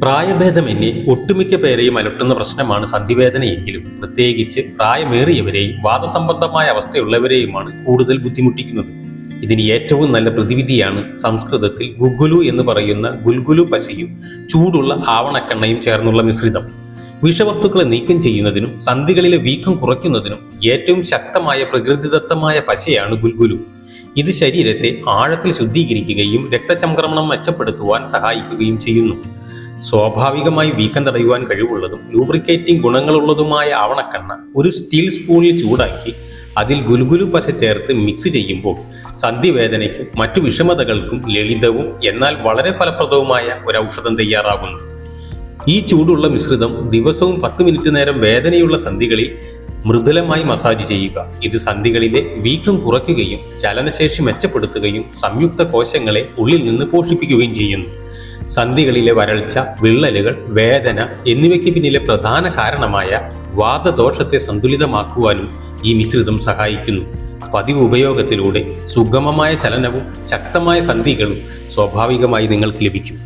പ്രായഭേദമന്യേ ഒട്ടുമിക്ക പേരെയും അലട്ടുന്ന പ്രശ്നമാണ് സന്ധിവേദനയെങ്കിലും പ്രത്യേകിച്ച് പ്രായമേറിയവരെയും വാദസംബന്ധമായ അവസ്ഥയുള്ളവരെയുമാണ് കൂടുതൽ ബുദ്ധിമുട്ടിക്കുന്നത്. ഇതിന് ഏറ്റവും നല്ല പ്രതിവിധിയാണ് സംസ്കൃതത്തിൽ ഗുഗുലു എന്ന് പറയുന്ന ഗുൽഗുലു പശയും ചൂടുള്ള ആവണക്കെണ്ണയും ചേർന്നുള്ള മിശ്രിതം. വിഷവസ്തുക്കളെ നീക്കം ചെയ്യുന്നതിനും സന്ധികളിലെ വീക്കം കുറയ്ക്കുന്നതിനും ഏറ്റവും ശക്തമായ പ്രകൃതിദത്തമായ പശയാണ് ഗുൽഗുലു. ഇത് ശരീരത്തെ ആഴത്തിൽ ശുദ്ധീകരിക്കുകയും രക്തചംക്രമണം മെച്ചപ്പെടുത്തുവാൻ സഹായിക്കുകയും ചെയ്യുന്നു. സ്വാഭാവികമായി വീക്കം തടയുവാൻ കഴിവുള്ളതും ലൂബ്രിക്കേറ്റിംഗ് ഗുണങ്ങളുള്ളതുമായ ആവണക്കെണ്ണ ഒരു സ്റ്റീൽ സ്പൂണിൽ ചൂടാക്കി അതിൽ ഗുൽഗുലു പശ ചേർത്ത് മിക്സ് ചെയ്യുമ്പോൾ സന്ധിവേദനയ്ക്കും മറ്റു വിഷമതകൾക്കും ലളിതവും എന്നാൽ വളരെ ഫലപ്രദവുമായ ഒരു ഔഷധം തയ്യാറാകുന്നു. ഈ ചൂടുള്ള മിശ്രിതം ദിവസവും 10 മിനിറ്റ് നേരം വേദനയുള്ള സന്ധികളിൽ മൃദുലമായി മസാജ് ചെയ്യുക. ഇത് സന്ധികളിലെ വീക്കം കുറയ്ക്കുകയും ചലനശേഷി മെച്ചപ്പെടുത്തുകയും സംയുക്ത കോശങ്ങളെ ഉള്ളിൽ നിന്ന് പോഷിപ്പിക്കുകയും ചെയ്യുന്നു. സന്ധികളിലെ വരൾച്ച, വിള്ളലുകൾ, വേദന എന്നിവയ്ക്ക് പിന്നിലെ പ്രധാന കാരണമായ വാതദോഷത്തെ സന്തുലിതമാക്കുവാനും ഈ മിശ്രിതം സഹായിക്കുന്നു. പതിവ് ഉപയോഗത്തിലൂടെ സുഗമമായ ചലനവും ശക്തമായ സന്ധികളും സ്വാഭാവികമായി നിങ്ങൾക്ക് ലഭിക്കും.